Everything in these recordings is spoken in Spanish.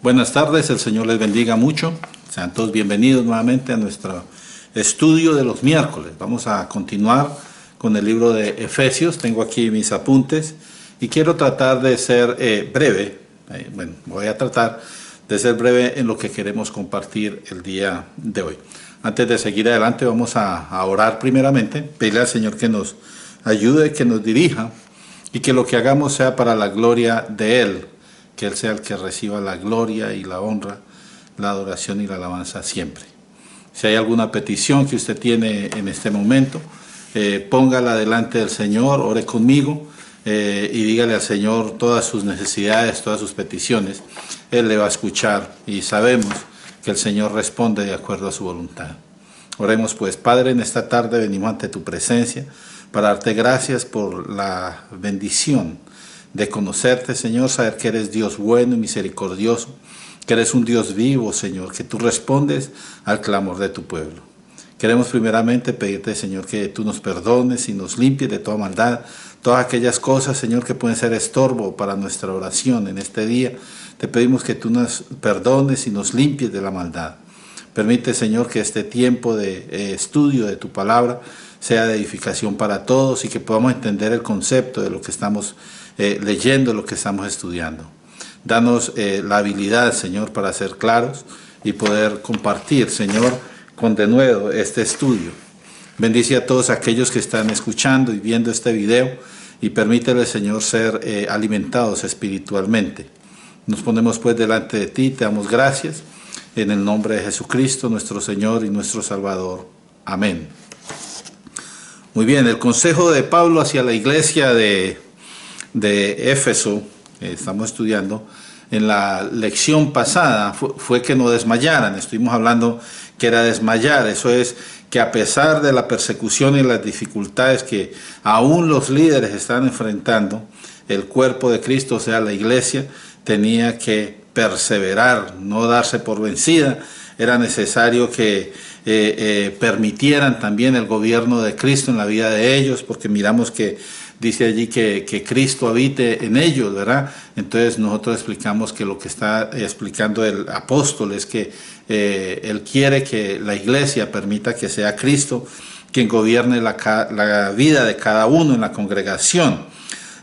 Buenas tardes, el Señor les bendiga mucho. Sean todos bienvenidos nuevamente a nuestro estudio de los miércoles. Vamos a continuar con el libro de Efesios. Tengo aquí mis apuntes y quiero tratar de ser breve. Voy a tratar de ser breve en lo que queremos compartir el día de hoy. Antes de seguir adelante, vamos a orar primeramente, pedirle al Señor que nos ayude, que nos dirija y que lo que hagamos sea para la gloria de Él. Que Él sea el que reciba la gloria y la honra, la adoración y la alabanza siempre. Si hay alguna petición que usted tiene en este momento, póngala delante del Señor, ore conmigo y dígale al Señor todas sus necesidades, todas sus peticiones. Él le va a escuchar y sabemos que el Señor responde de acuerdo a su voluntad. Oremos pues. Padre, en esta tarde venimos ante tu presencia para darte gracias por la bendición de conocerte, Señor, saber que eres Dios bueno y misericordioso, que eres un Dios vivo, Señor, que tú respondes al clamor de tu pueblo. Queremos primeramente pedirte, Señor, que tú nos perdones y nos limpies de toda maldad, todas aquellas cosas, Señor, que pueden ser estorbo para nuestra oración en este día. Te pedimos que tú nos perdones y nos limpies de la maldad. Permite, Señor, que este tiempo de estudio de tu palabra sea de edificación para todos y que podamos entender el concepto de lo que estamos leyendo, lo que estamos estudiando. Danos la habilidad, Señor, para ser claros y poder compartir, Señor, con denuedo este estudio. Bendice a todos aquellos que están escuchando y viendo este video y permítele, Señor, ser alimentados espiritualmente. Nos ponemos pues delante de ti, te damos gracias en el nombre de Jesucristo, nuestro Señor y nuestro Salvador. Amén. Muy bien, el consejo de Pablo hacia la iglesia de Éfeso, estamos estudiando, en la lección pasada fue que no desmayaran. Estuvimos hablando que era desmayar, eso es que a pesar de la persecución y las dificultades que aún los líderes están enfrentando, el cuerpo de Cristo, o sea la iglesia, tenía que perseverar, no darse por vencida. Era necesario que permitieran también el gobierno de Cristo en la vida de ellos, porque miramos que dice allí que Cristo habite en ellos, ¿verdad? Entonces nosotros explicamos que lo que está explicando el apóstol es que él quiere que la iglesia permita que sea Cristo quien gobierne la vida de cada uno en la congregación.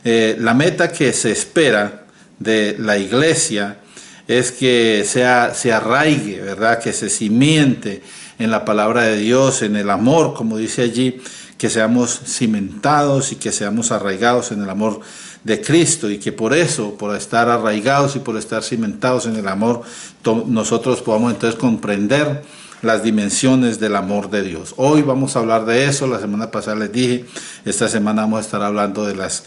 La meta que se espera de la iglesia es que se arraigue, ¿verdad? Que se cimiente en la palabra de Dios, en el amor, como dice allí, que seamos cimentados y que seamos arraigados en el amor de Cristo, y que por eso, por estar arraigados y por estar cimentados en el amor, nosotros podamos entonces comprender las dimensiones del amor de Dios. Hoy vamos a hablar de eso. La semana pasada les dije, esta semana vamos a estar hablando de las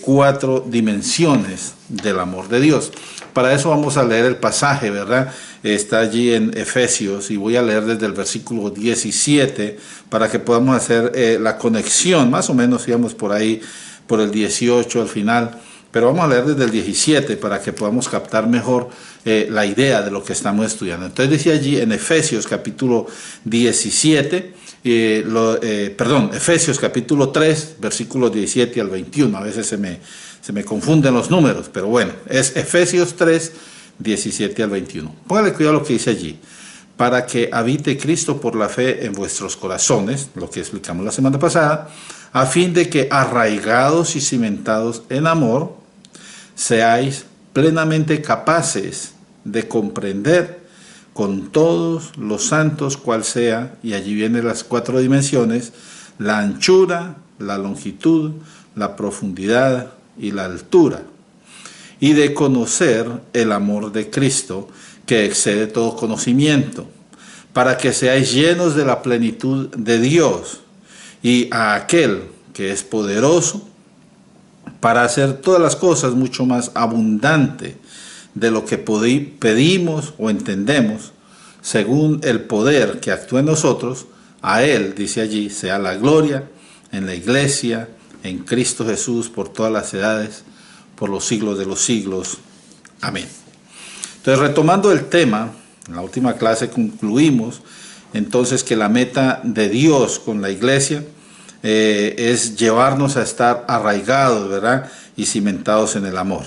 4 dimensiones del amor de Dios. Para eso vamos a leer el pasaje, ¿verdad? Está allí en Efesios y voy a leer desde el versículo 17 para que podamos hacer la conexión, más o menos íbamos por ahí, por el 18 al final, pero vamos a leer desde el 17 para que podamos captar mejor la idea de lo que estamos estudiando. Entonces dice allí en Efesios capítulo 17, Efesios capítulo 3, versículos 17 al 21, a veces se me confunden los números, pero bueno, es Efesios 3, 17 al 21. Póngale cuidado a lo que dice allí. Para que habite Cristo por la fe en vuestros corazones, lo que explicamos la semana pasada, a fin de que arraigados y cimentados en amor, seáis plenamente capaces de comprender con todos los santos cuál sea, y allí vienen las 4 dimensiones, la anchura, la longitud, la profundidad y la altura, y de conocer el amor de Cristo, que excede todo conocimiento, para que seáis llenos de la plenitud de Dios, y a aquel que es poderoso para hacer todas las cosas mucho más abundante de lo que pedimos o entendemos, según el poder que actúa en nosotros. A Él, dice allí, sea la gloria en la iglesia, en Cristo Jesús, por todas las edades, por los siglos de los siglos. Amén. Entonces, retomando el tema, en la última clase concluimos entonces que la meta de Dios con la iglesia es llevarnos a estar arraigados, ¿verdad? Y cimentados en el amor.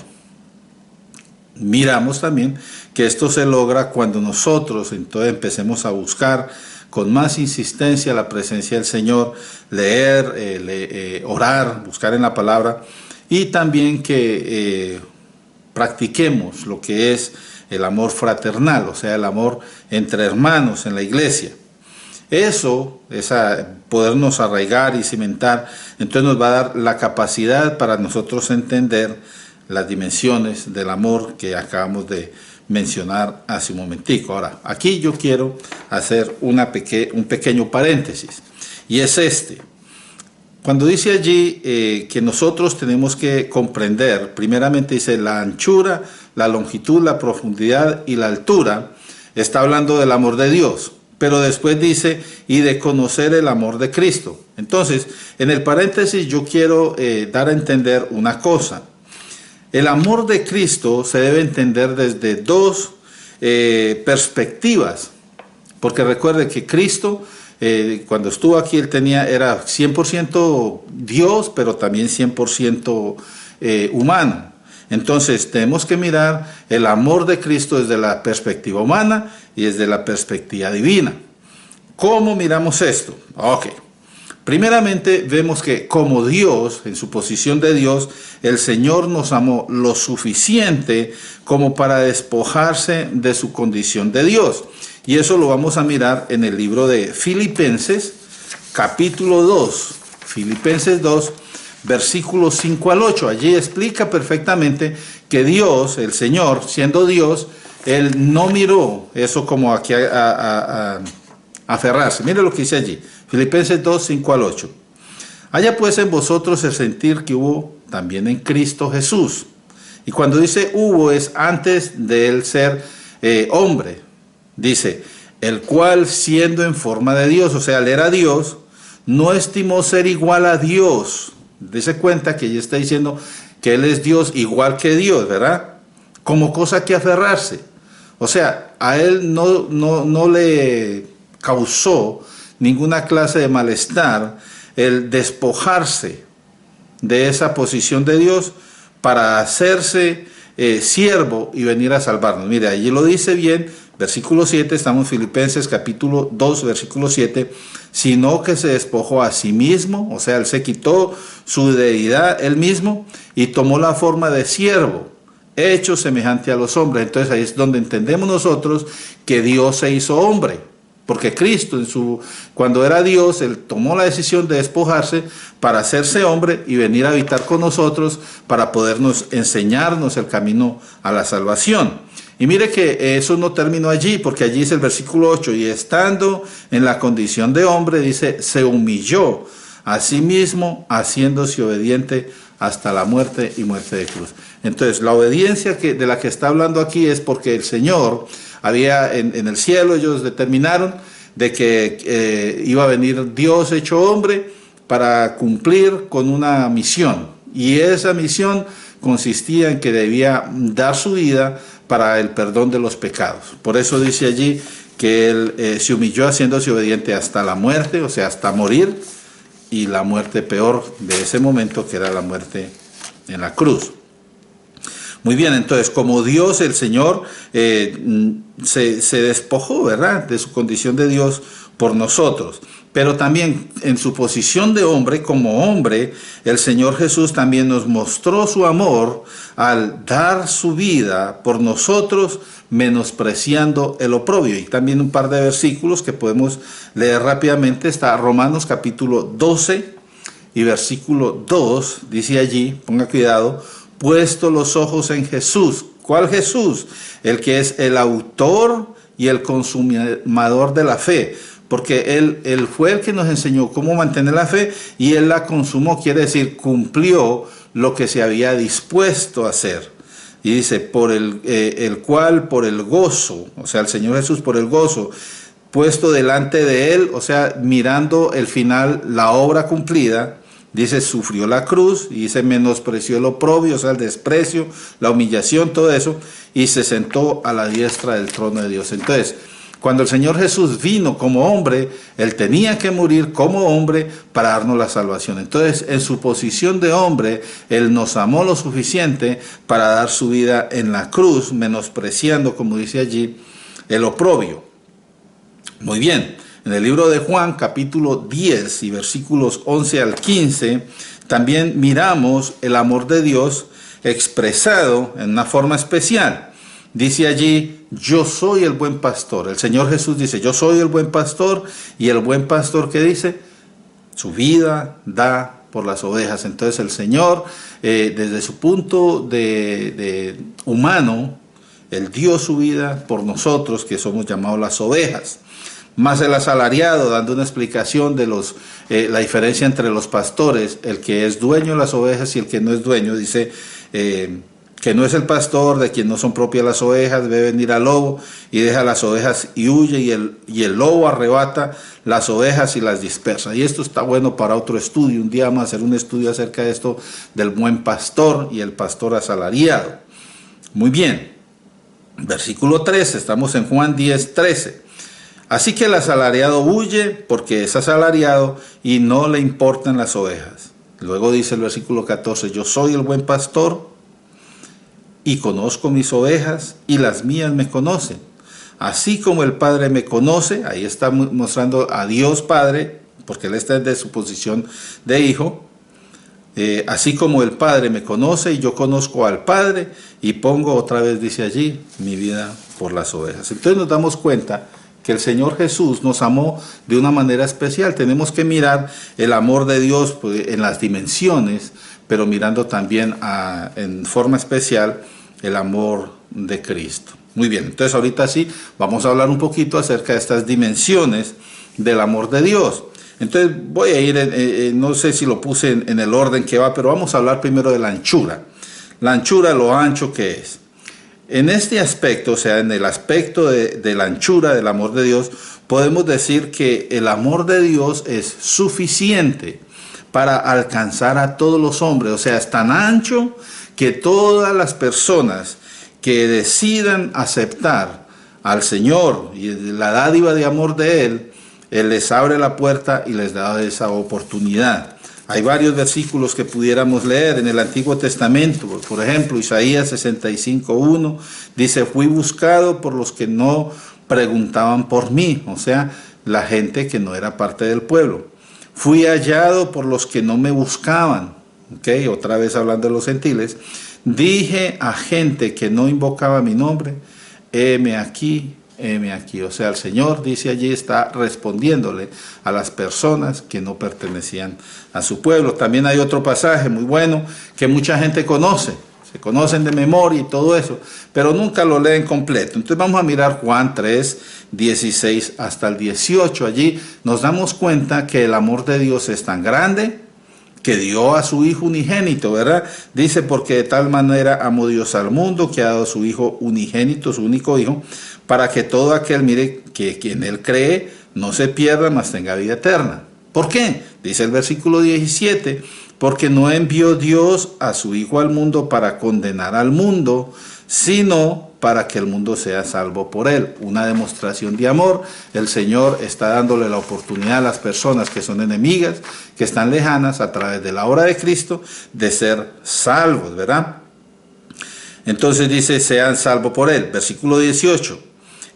miramos también que esto se logra cuando nosotros entonces empecemos a buscar con más insistencia la presencia del Señor, leer, orar, buscar en la palabra, y también que practiquemos lo que es el amor fraternal, o sea, el amor entre hermanos en la iglesia. Eso, podernos arraigar y cimentar, entonces nos va a dar la capacidad para nosotros entender las dimensiones del amor que acabamos de mencionar hace un momentico. Ahora, aquí yo quiero hacer un pequeño paréntesis, y es cuando dice allí que nosotros tenemos que comprender, primeramente dice la anchura, la longitud, la profundidad y la altura, está hablando del amor de Dios, pero después dice, y de conocer el amor de Cristo. Entonces, en el paréntesis yo quiero dar a entender una cosa. El amor de Cristo se debe entender desde dos perspectivas, porque recuerde que Cristo, cuando estuvo aquí, era 100% Dios, pero también 100% humano. Entonces tenemos que mirar el amor de Cristo desde la perspectiva humana y desde la perspectiva divina. ¿Cómo miramos esto? Ok. Primeramente vemos que como Dios, en su posición de Dios, el Señor nos amó lo suficiente como para despojarse de su condición de Dios. Y eso lo vamos a mirar en el libro de Filipenses, capítulo 2. Filipenses 2, versículos 5 al 8. Allí explica perfectamente que Dios, el Señor, siendo Dios, Él no miró eso como aquí a aferrarse. Mire lo que dice allí. Filipenses 2, 5 al 8. Haya pues en vosotros el sentir que hubo también en Cristo Jesús. Y cuando dice hubo es antes de él ser hombre. Dice, el cual siendo en forma de Dios, o sea, él era Dios, no estimó ser igual a Dios. Dese cuenta que ella está diciendo que él es Dios igual que Dios, ¿verdad? Como cosa que aferrarse. O sea, a él no le causó ninguna clase de malestar el despojarse de esa posición de Dios para hacerse siervo y venir a salvarnos. Mire, allí lo dice bien, versículo 7, estamos en Filipenses capítulo 2, versículo 7, sino que se despojó a sí mismo, o sea, él se quitó su deidad él mismo y tomó la forma de siervo, hecho semejante a los hombres. Entonces ahí es donde entendemos nosotros que Dios se hizo hombre. Porque Cristo, cuando era Dios, Él tomó la decisión de despojarse para hacerse hombre y venir a habitar con nosotros para podernos enseñarnos el camino a la salvación. Y mire que eso no terminó allí, porque allí es el versículo 8, y estando en la condición de hombre, dice, se humilló a sí mismo, haciéndose obediente hasta la muerte y muerte de cruz. Entonces, la obediencia de la que está hablando aquí es porque el Señor había en el cielo, ellos determinaron de que iba a venir Dios hecho hombre para cumplir con una misión. Y esa misión consistía en que debía dar su vida para el perdón de los pecados. Por eso dice allí que él se humilló haciéndose obediente hasta la muerte, o sea, hasta morir, y la muerte peor de ese momento, que era la muerte en la cruz. Muy bien, entonces, como Dios, el Señor, se despojó, ¿verdad?, de su condición de Dios por nosotros. Pero también en su posición de hombre, como hombre, el Señor Jesús también nos mostró su amor al dar su vida por nosotros, menospreciando el oprobio. Y también un par de versículos que podemos leer rápidamente. Está Romanos capítulo 12 y versículo 2, dice allí, ponga cuidado, puesto los ojos en Jesús. ¿Cuál Jesús? El que es el autor y el consumador de la fe. Porque él fue el que nos enseñó cómo mantener la fe y Él la consumó, quiere decir, cumplió lo que se había dispuesto a hacer. Y dice, por el cual, por el gozo, o sea, el Señor Jesús por el gozo, puesto delante de Él, o sea, mirando el final, la obra cumplida, dice, sufrió la cruz, y dice, menospreció el oprobio, o sea, el desprecio, la humillación, todo eso, y se sentó a la diestra del trono de Dios. Entonces, Cuando el Señor Jesús vino como hombre, Él tenía que morir como hombre para darnos la salvación. Entonces, en su posición de hombre, Él nos amó lo suficiente para dar su vida en la cruz, menospreciando, como dice allí, el oprobio. Muy bien, en el libro de Juan, capítulo 10 y versículos 11 al 15, también miramos el amor de Dios expresado en una forma especial. Dice allí, yo soy el buen pastor. El Señor Jesús dice, yo soy el buen pastor, y el buen pastor, ¿qué dice? Su vida da por las ovejas. Entonces el Señor, desde su punto de humano, Él dio su vida por nosotros, que somos llamados las ovejas. Más el asalariado, dando una explicación de la diferencia entre los pastores, el que es dueño de las ovejas y el que no es dueño, dice que no es el pastor de quien no son propias las ovejas, ve venir al lobo y deja las ovejas y huye, y el lobo arrebata las ovejas y las dispersa. Y esto está bueno para otro estudio. Un día vamos a hacer un estudio acerca de esto, del buen pastor y el pastor asalariado. Muy bien, versículo 13, estamos en Juan 10, 13. Así que el asalariado huye porque es asalariado y no le importan las ovejas. Luego dice el versículo 14, yo soy el buen pastor y conozco mis ovejas y las mías me conocen. Así como el Padre me conoce, ahí está mostrando a Dios Padre, porque Él está desde su posición de hijo. Así como el Padre me conoce y yo conozco al Padre, y pongo otra vez, dice allí, mi vida por las ovejas. Entonces nos damos cuenta que el Señor Jesús nos amó de una manera especial. Tenemos que mirar el amor de Dios en las dimensiones, pero mirando también en forma especial el amor de Cristo. Muy bien, entonces ahorita sí vamos a hablar un poquito acerca de estas dimensiones del amor de Dios. Entonces voy a ir, no sé si lo puse en el orden que va, pero vamos a hablar primero de la anchura. La anchura, lo ancho que es. En este aspecto, o sea, en el aspecto de la anchura del amor de Dios, podemos decir que el amor de Dios es suficiente para alcanzar a todos los hombres. O sea, es tan ancho que todas las personas que decidan aceptar al Señor y la dádiva de amor de Él, Él les abre la puerta y les da esa oportunidad. Hay varios versículos que pudiéramos leer en el Antiguo Testamento. Por ejemplo, Isaías 65:1 dice, fui buscado por los que no preguntaban por mí, o sea, la gente que no era parte del pueblo. Fui hallado por los que no me buscaban. Okay, otra vez hablando de los gentiles. Dije a gente que no invocaba mi nombre, heme aquí, heme aquí. O sea, el Señor, dice allí, está respondiéndole a las personas que no pertenecían a su pueblo. También hay otro pasaje muy bueno que mucha gente conoce. Se conocen de memoria y todo eso, pero nunca lo leen completo. Entonces vamos a mirar Juan 3, 16 hasta el 18. Allí nos damos cuenta que el amor de Dios es tan grande que dio a su Hijo unigénito, ¿verdad? Dice, porque de tal manera amó Dios al mundo, que ha dado a su Hijo unigénito, su único Hijo, para que todo aquel, mire, que quien Él cree, no se pierda, mas tenga vida eterna. ¿Por qué? Dice el versículo 17, porque no envió Dios a su Hijo al mundo para condenar al mundo, sino para que el mundo sea salvo por Él. Una demostración de amor. El Señor está dándole la oportunidad a las personas que son enemigas, que están lejanas, a través de la obra de Cristo, de ser salvos, ¿verdad? Entonces dice, sean salvos por Él. Versículo 18.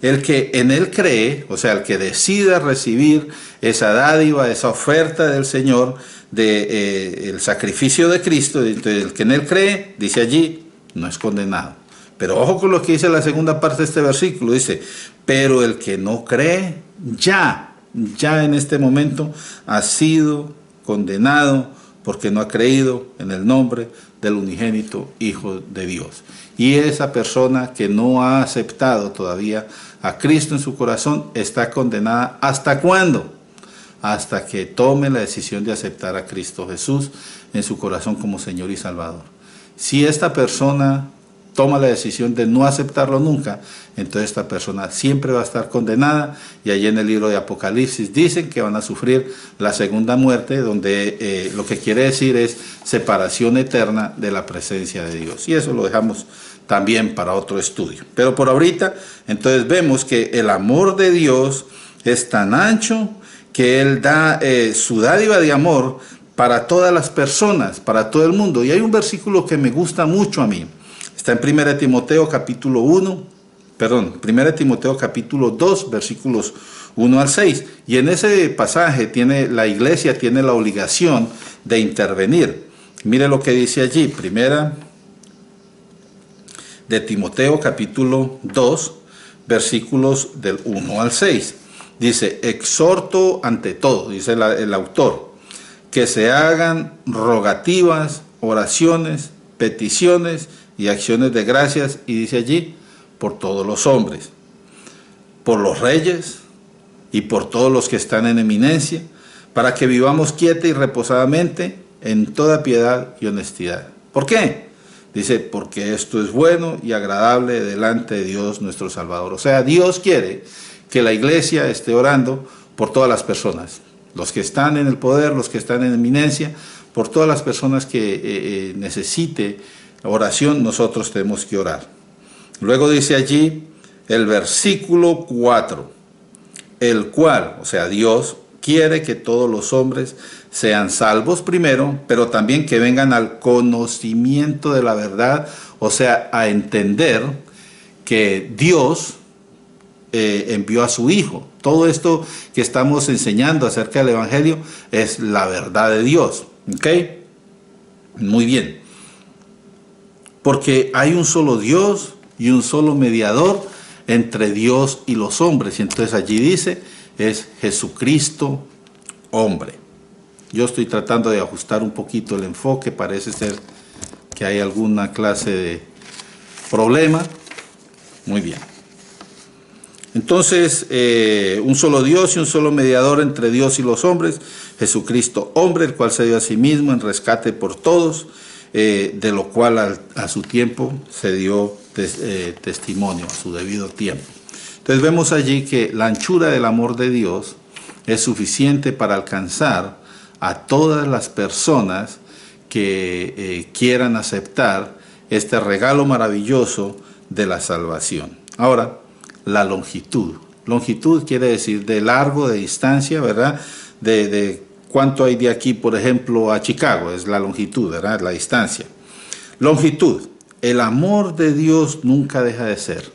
El que en Él cree, o sea, el que decida recibir esa dádiva, esa oferta del Señor, el sacrificio de Cristo, entonces el que en Él cree, dice allí, no es condenado. Pero ojo con lo que dice la segunda parte de este versículo, dice, pero el que no cree, ya en este momento ha sido condenado porque no ha creído en el nombre del unigénito Hijo de Dios. Y esa persona que no ha aceptado todavía a Cristo en su corazón está condenada. ¿Hasta cuándo? Hasta que tome la decisión de aceptar a Cristo Jesús en su corazón como Señor y Salvador. Si esta persona toma la decisión de no aceptarlo nunca, entonces esta persona siempre va a estar condenada, y allí en el libro de Apocalipsis dicen que van a sufrir la segunda muerte, donde lo que quiere decir es separación eterna de la presencia de Dios. Y eso lo dejamos también para otro estudio. Pero por ahorita, entonces vemos que el amor de Dios es tan ancho que Él da su dádiva de amor para todas las personas, para todo el mundo. Y hay un versículo que me gusta mucho a mí. Está en 1 Timoteo capítulo 2, versículos 1 al 6. Y en ese pasaje la iglesia tiene la obligación de intervenir. Mire lo que dice allí, 1 de Timoteo capítulo 2, versículos del 1 al 6. Dice, exhorto ante todo, dice el autor, que se hagan rogativas, oraciones, peticiones y acciones de gracias, y dice allí, por todos los hombres, por los reyes y por todos los que están en eminencia, para que vivamos quieta y reposadamente en toda piedad y honestidad. ¿Por qué? Dice, porque esto es bueno y agradable delante de Dios nuestro Salvador. O sea, Dios quiere que la iglesia esté orando por todas las personas, los que están en el poder, los que están en eminencia, por todas las personas que necesite oración, nosotros tenemos que orar. Luego dice allí el versículo 4, el cual, o sea, Dios quiere que todos los hombres sean salvos primero, pero también que vengan al conocimiento de la verdad, o sea, a entender que Dios envió a su Hijo. Todo esto que estamos enseñando acerca del Evangelio es la verdad de Dios. ¿Ok? Muy bien. Porque hay un solo Dios y un solo mediador entre Dios y los hombres. Y entonces allí dice, es Jesucristo, hombre. Yo estoy tratando de ajustar un poquito el enfoque. Parece ser que hay alguna clase de problema. Muy bien. Entonces, un solo Dios y un solo mediador entre Dios y los hombres, Jesucristo, hombre, el cual se dio a sí mismo en rescate por todos, de lo cual a su tiempo se dio testimonio, a su debido tiempo. Entonces vemos allí que la anchura del amor de Dios es suficiente para alcanzar a todas las personas que quieran aceptar este regalo maravilloso de la salvación. Ahora, la longitud. Longitud quiere decir de largo, de distancia, ¿verdad? De cuánto hay de aquí, por ejemplo, a Chicago, es la longitud, ¿verdad? La distancia. Longitud. El amor de Dios nunca deja de ser.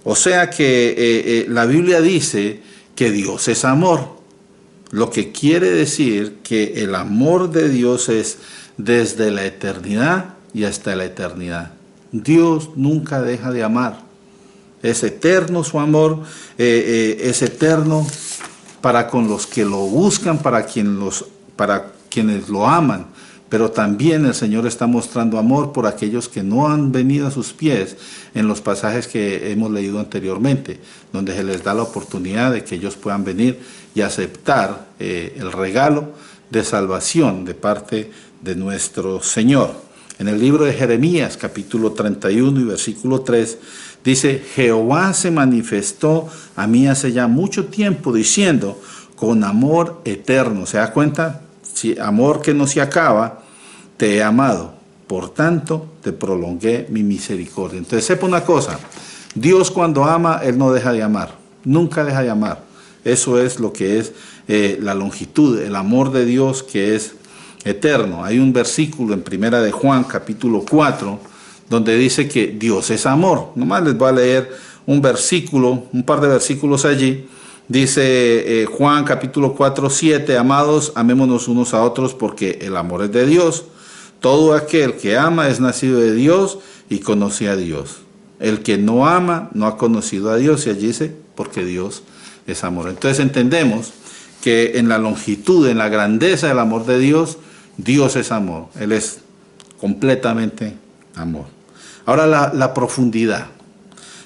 O sea que la Biblia dice que Dios es amor. Lo que quiere decir que el amor de Dios es desde la eternidad y hasta la eternidad. Dios nunca deja de amar. Es eterno su amor, es eterno para con los que lo buscan, para quienes lo aman. Pero también el Señor está mostrando amor por aquellos que no han venido a sus pies en los pasajes que hemos leído anteriormente, donde se les da la oportunidad de que ellos puedan venir y aceptar el regalo de salvación de parte de nuestro Señor. En el libro de Jeremías, capítulo 31 y versículo 3, dice, Jehová se manifestó a mí hace ya mucho tiempo diciendo, con amor eterno. ¿Se da cuenta? Si amor que no se acaba, te he amado. Por tanto, te prolongué mi misericordia. Entonces, sepa una cosa. Dios cuando ama, Él no deja de amar. Nunca deja de amar. Eso es lo que es la longitud, el amor de Dios que es eterno. Hay un versículo en 1 de Juan, capítulo 4, donde dice que Dios es amor. Nomás les voy a leer un versículo, un par de versículos allí. Dice Juan capítulo 4, 7, amados, amémonos unos a otros porque el amor es de Dios. Todo aquel que ama es nacido de Dios y conoce a Dios. El que no ama no ha conocido a Dios, y allí dice, porque Dios es amor. Entonces entendemos que en la longitud, en la grandeza del amor de Dios, Dios es amor. Él es completamente amor. Ahora la profundidad.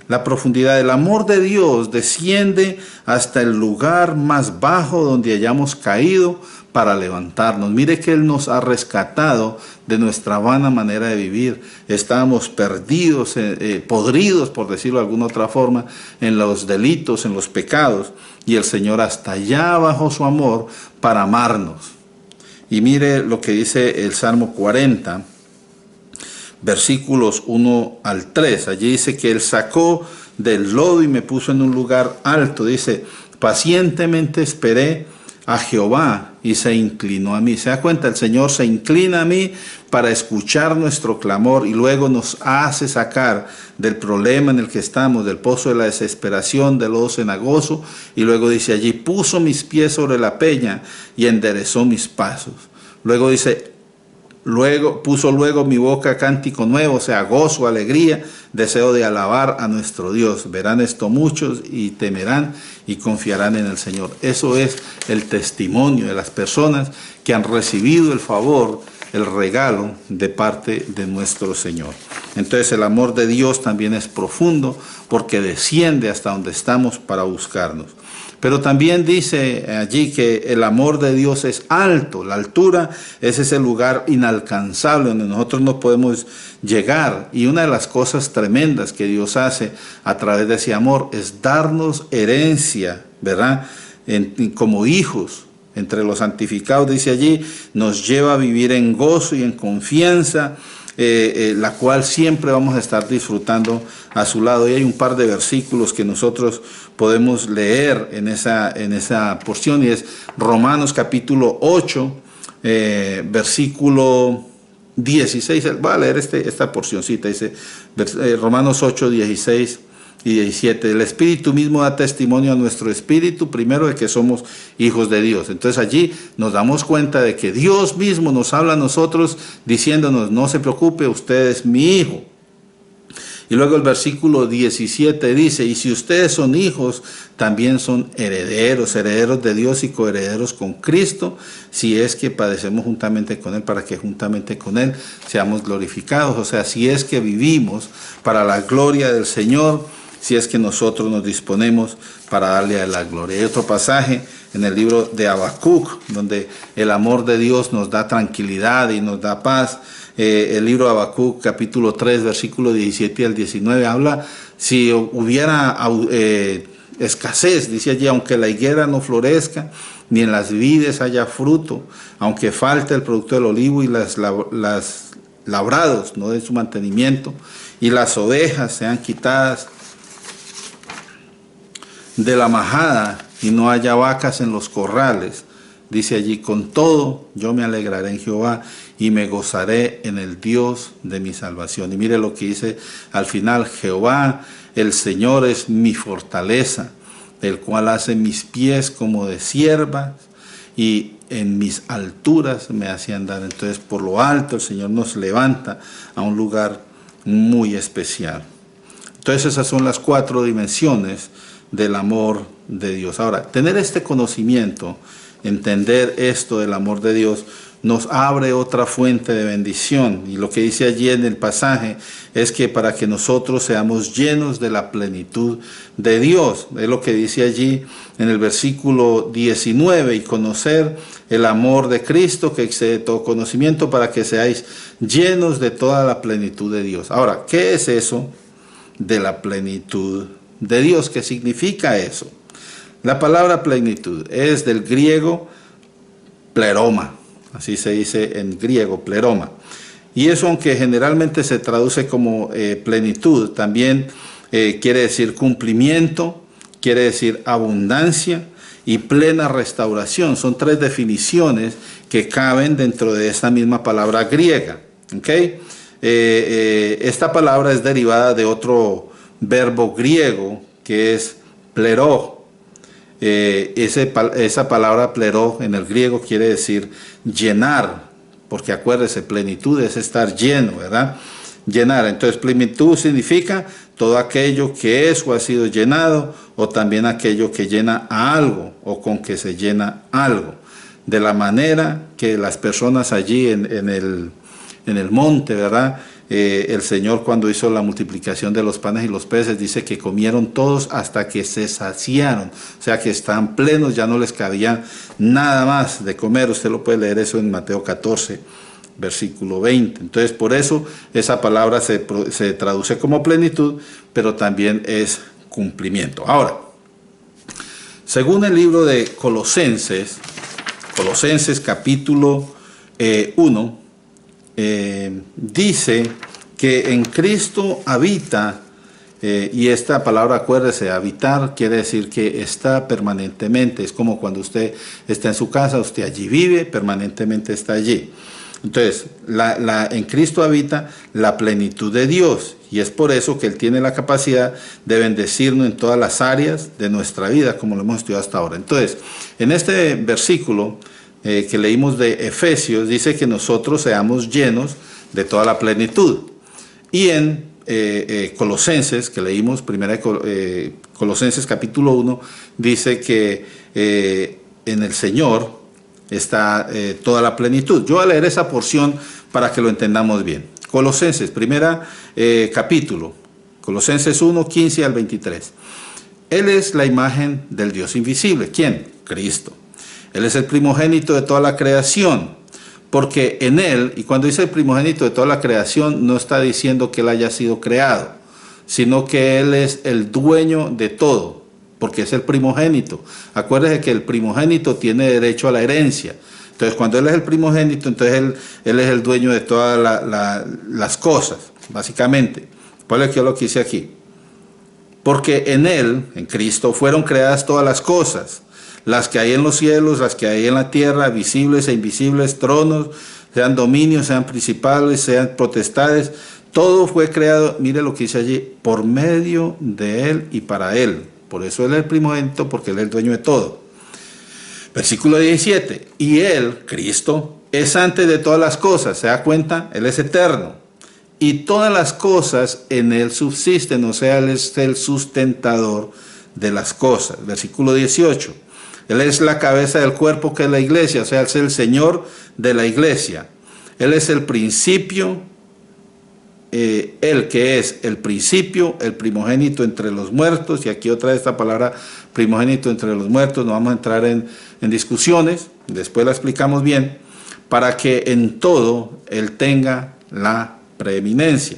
La profundidad del amor de Dios desciende hasta el lugar más bajo donde hayamos caído para levantarnos. Mire que Él nos ha rescatado de nuestra vana manera de vivir. Estábamos perdidos, podridos, por decirlo de alguna otra forma, en los delitos, en los pecados. Y el Señor hasta allá bajó su amor para amarnos. Y mire lo que dice el Salmo 40. versículos 1 al 3. Allí dice que Él sacó del lodo y me puso en un lugar alto. Dice, pacientemente esperé a Jehová y se inclinó a mí. ¿Se da cuenta? El Señor se inclina a mí para escuchar nuestro clamor y luego nos hace sacar del problema en el que estamos, del pozo de la desesperación, del lodo cenagoso, y luego dice allí, puso mis pies sobre la peña y enderezó mis pasos. Luego dice, puso luego mi boca cántico nuevo, o sea, gozo, alegría, deseo de alabar a nuestro Dios. Verán esto muchos y temerán y confiarán en el Señor. Eso es el testimonio de las personas que han recibido el favor, el regalo de parte de nuestro Señor. Entonces el amor de Dios también es profundo porque desciende hasta donde estamos para buscarnos. Pero también dice allí que el amor de Dios es alto. La altura es ese lugar inalcanzable donde nosotros no podemos llegar. Y una de las cosas tremendas que Dios hace a través de ese amor es darnos herencia, ¿verdad? Como hijos. Entre los santificados, dice allí, nos lleva a vivir en gozo y en confianza, la cual siempre vamos a estar disfrutando a su lado. Y hay un par de versículos que nosotros podemos leer en esa porción, y es Romanos capítulo 8, versículo 16. Voy a leer esta porcioncita, dice Romanos 8, 16 y 17. El Espíritu mismo da testimonio a nuestro espíritu, primero, de que somos hijos de Dios. Entonces allí nos damos cuenta de que Dios mismo nos habla a nosotros diciéndonos, no se preocupe, usted es mi hijo. Y luego el versículo 17 dice, y si ustedes son hijos, también son herederos, herederos de Dios y coherederos con Cristo, si es que padecemos juntamente con Él, para que juntamente con Él seamos glorificados. O sea, si es que vivimos para la gloria del Señor, si es que nosotros nos disponemos para darle a la gloria. Hay otro pasaje en el libro de Habacuc, donde el amor de Dios nos da tranquilidad y nos da paz. El libro de Habacuc, capítulo 3, versículo 17 al 19, habla, si hubiera escasez, dice allí, aunque la higuera no florezca, ni en las vides haya fruto, aunque falte el producto del olivo y las labrados no de su mantenimiento, y las ovejas sean quitadas de la majada y no haya vacas en los corrales, dice allí, con todo yo me alegraré en Jehová y me gozaré en el Dios de mi salvación. Y mire lo que dice al final, Jehová el Señor es mi fortaleza, el cual hace mis pies como de ciervas y en mis alturas me hace andar. Entonces por lo alto el Señor nos levanta a un lugar muy especial. Entonces esas son las 4 dimensiones del amor de Dios. Ahora, tener este conocimiento, entender esto del amor de Dios, nos abre otra fuente de bendición. Y lo que dice allí en el pasaje es que para que nosotros seamos llenos de la plenitud de Dios. Es lo que dice allí en el versículo 19, y conocer el amor de Cristo que excede todo conocimiento, para que seáis llenos de toda la plenitud de Dios. Ahora, ¿qué es eso de la plenitud de Dios? ¿Qué significa eso? La palabra plenitud es del griego pleroma, así se dice en griego, pleroma. Y eso, aunque generalmente se traduce como plenitud, también quiere decir cumplimiento, quiere decir abundancia y plena restauración. Son 3 definiciones que caben dentro de esta misma palabra griega. ¿Okay? Esta palabra es derivada de otro verbo griego que es plero. Esa palabra plero en el griego quiere decir llenar, porque acuérdese, plenitud es estar lleno, ¿verdad? Llenar. Entonces plenitud significa todo aquello que es o ha sido llenado, o también aquello que llena a algo o con que se llena algo. De la manera que las personas allí en el monte, ¿verdad? El Señor, cuando hizo la multiplicación de los panes y los peces, dice que comieron todos hasta que se saciaron, o sea que están plenos, ya no les cabía nada más de comer. Usted lo puede leer eso en Mateo 14, versículo 20. Entonces por eso esa palabra se traduce como plenitud, pero también es cumplimiento. Ahora, según el libro de Colosenses capítulo 1, dice que en Cristo habita, y esta palabra, acuérdese, habitar quiere decir que está permanentemente. Es como cuando usted está en su casa, usted allí vive, permanentemente está allí. Entonces, en Cristo habita la plenitud de Dios, y es por eso que Él tiene la capacidad de bendecirnos en todas las áreas de nuestra vida, como lo hemos estudiado hasta ahora. Entonces, en este versículo que leímos de Efesios, dice que nosotros seamos llenos de toda la plenitud. Y en Colosenses, que leímos, Colosenses capítulo 1, dice que en el Señor está toda la plenitud. Yo voy a leer esa porción para que lo entendamos bien. Colosenses, capítulo, Colosenses 1, 15 al 23. Él es la imagen del Dios invisible. ¿Quién? Cristo. Él es el primogénito de toda la creación, porque en Él, y cuando dice el primogénito de toda la creación, no está diciendo que Él haya sido creado, sino que Él es el dueño de todo, porque es el primogénito. Acuérdese que el primogénito tiene derecho a la herencia. Entonces, cuando Él es el primogénito, entonces Él es el dueño de todas las cosas, básicamente. Por eso lo que dice aquí. Porque en Él, en Cristo, fueron creadas todas las cosas, las que hay en los cielos, las que hay en la tierra, visibles e invisibles, tronos, sean dominios, sean principales, sean potestades, todo fue creado, mire lo que dice allí, por medio de Él y para Él. Por eso Él es el primogénito, porque Él es el dueño de todo. Versículo 17, y Él, Cristo, es antes de todas las cosas, ¿se da cuenta? Él es eterno, y todas las cosas en Él subsisten, o sea, Él es el sustentador de las cosas. Versículo 18, Él es la cabeza del cuerpo que es la iglesia, o sea, Él es el Señor de la iglesia. Él es el principio, Él que es el principio, el primogénito entre los muertos, y aquí otra vez esta palabra primogénito entre los muertos, no vamos a entrar en discusiones, después la explicamos bien, para que en todo Él tenga la preeminencia.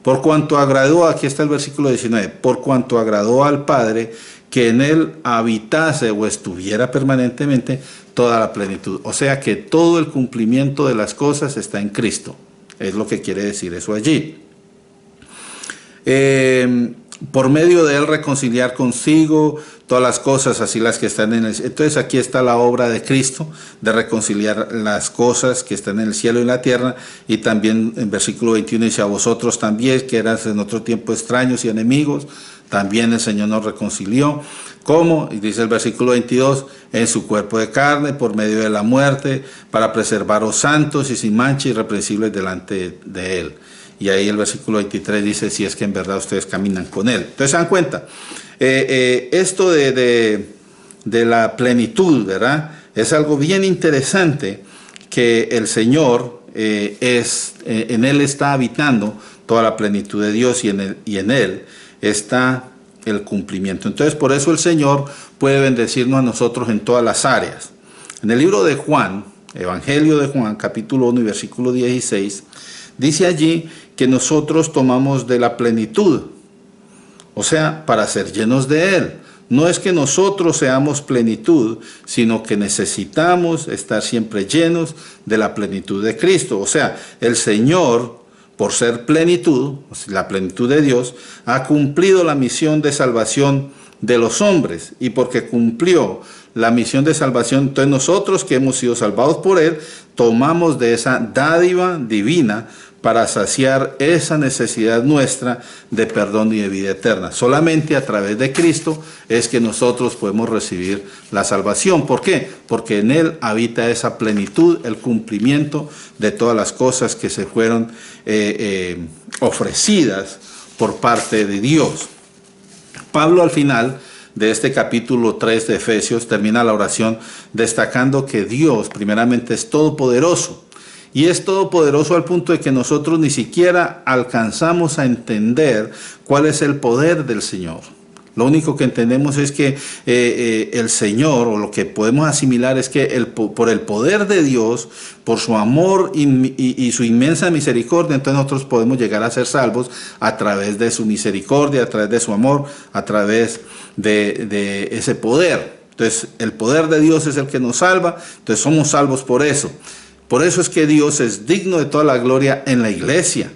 Por cuanto agradó, aquí está el versículo 19, por cuanto agradó al Padre que en Él habitase o estuviera permanentemente toda la plenitud. O sea que todo el cumplimiento de las cosas está en Cristo. Es lo que quiere decir eso allí. Por medio de Él reconciliar consigo todas las cosas, así las que están en el cielo. Entonces aquí está la obra de Cristo, de reconciliar las cosas que están en el cielo y en la tierra. Y también en versículo 21 dice, a vosotros también, que eras en otro tiempo extraños y enemigos, también el Señor nos reconcilió. ¿Cómo? Y dice el versículo 22, en su cuerpo de carne, por medio de la muerte, para preservaros santos y sin mancha, irreprensibles delante de Él. Y ahí el versículo 23 dice, si es que en verdad ustedes caminan con Él. Entonces se dan cuenta, esto de la plenitud, ¿verdad? Es algo bien interesante, que el Señor en Él está habitando toda la plenitud de Dios, y en Él está el cumplimiento. Entonces por eso el Señor puede bendecirnos a nosotros en todas las áreas. En el libro de Juan, Evangelio de Juan, capítulo 1 y versículo 16, dice allí que nosotros tomamos de la plenitud, o sea, para ser llenos de Él. No es que nosotros seamos plenitud, sino que necesitamos estar siempre llenos de la plenitud de Cristo. O sea, el Señor, por ser plenitud, la plenitud de Dios, ha cumplido la misión de salvación de los hombres, y porque cumplió la misión de salvación, entonces nosotros que hemos sido salvados por Él, tomamos de esa dádiva divina para saciar esa necesidad nuestra de perdón y de vida eterna. Solamente a través de Cristo es que nosotros podemos recibir la salvación. ¿Por qué? Porque en Él habita esa plenitud, el cumplimiento de todas las cosas que se fueron ofrecidas por parte de Dios. Pablo al final de este capítulo 3 de Efesios termina la oración destacando que Dios primeramente es todopoderoso, y es todopoderoso al punto de que nosotros ni siquiera alcanzamos a entender cuál es el poder del Señor. Lo único que entendemos es que el Señor, o lo que podemos asimilar es que por el poder de Dios, por su amor y su inmensa misericordia, entonces nosotros podemos llegar a ser salvos a través de su misericordia, a través de su amor, a través de ese poder. Entonces el poder de Dios es el que nos salva, entonces somos salvos por eso. Por eso es que Dios es digno de toda la gloria en la iglesia.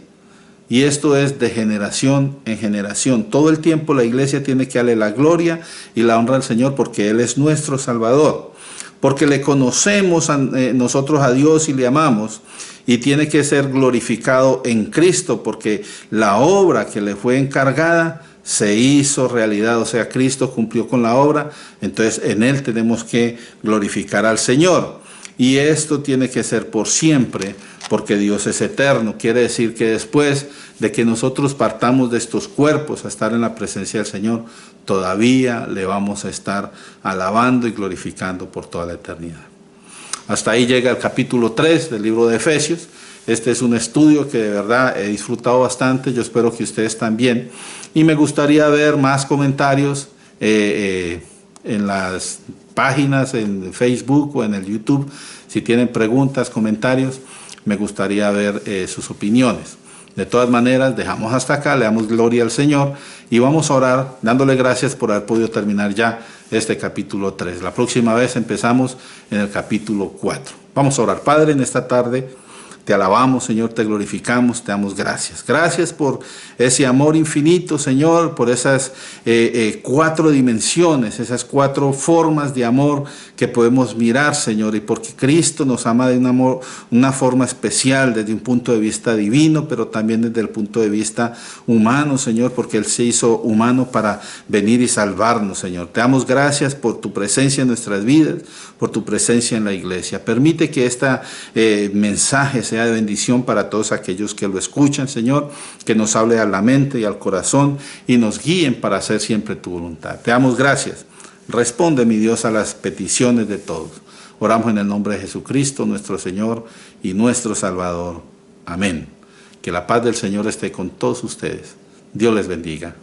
Y esto es de generación en generación. Todo el tiempo la iglesia tiene que darle la gloria y la honra al Señor porque Él es nuestro Salvador. Porque le conocemos nosotros a Dios y le amamos. Y tiene que ser glorificado en Cristo porque la obra que le fue encargada se hizo realidad. O sea, Cristo cumplió con la obra. Entonces en Él tenemos que glorificar al Señor. Y esto tiene que ser por siempre, porque Dios es eterno. Quiere decir que después de que nosotros partamos de estos cuerpos a estar en la presencia del Señor, todavía le vamos a estar alabando y glorificando por toda la eternidad. Hasta ahí llega el capítulo 3 del libro de Efesios. Este es un estudio que de verdad he disfrutado bastante. Yo espero que ustedes también. Y me gustaría ver más comentarios en las páginas, en Facebook o en el YouTube. Si tienen preguntas, comentarios, me gustaría ver sus opiniones. De todas maneras, dejamos hasta acá, le damos gloria al Señor y vamos a orar dándole gracias por haber podido terminar ya este capítulo 3. La próxima vez empezamos en el capítulo 4. Vamos a orar. Padre, en esta tarde te alabamos, Señor, te glorificamos, te damos gracias. Gracias por ese amor infinito, Señor, por esas 4 dimensiones, esas 4 formas de amor que podemos mirar, Señor, y porque Cristo nos ama de una forma especial, desde un punto de vista divino, pero también desde el punto de vista humano, Señor, porque Él se hizo humano para venir y salvarnos, Señor. Te damos gracias por tu presencia en nuestras vidas, por tu presencia en la iglesia. Permite que este mensaje sea de bendición para todos aquellos que lo escuchan, Señor, que nos hable a la mente y al corazón y nos guíen para hacer siempre tu voluntad. Te damos gracias. Responde, mi Dios, a las peticiones de todos. Oramos en el nombre de Jesucristo, nuestro Señor y nuestro Salvador. Amén. Que la paz del Señor esté con todos ustedes. Dios les bendiga.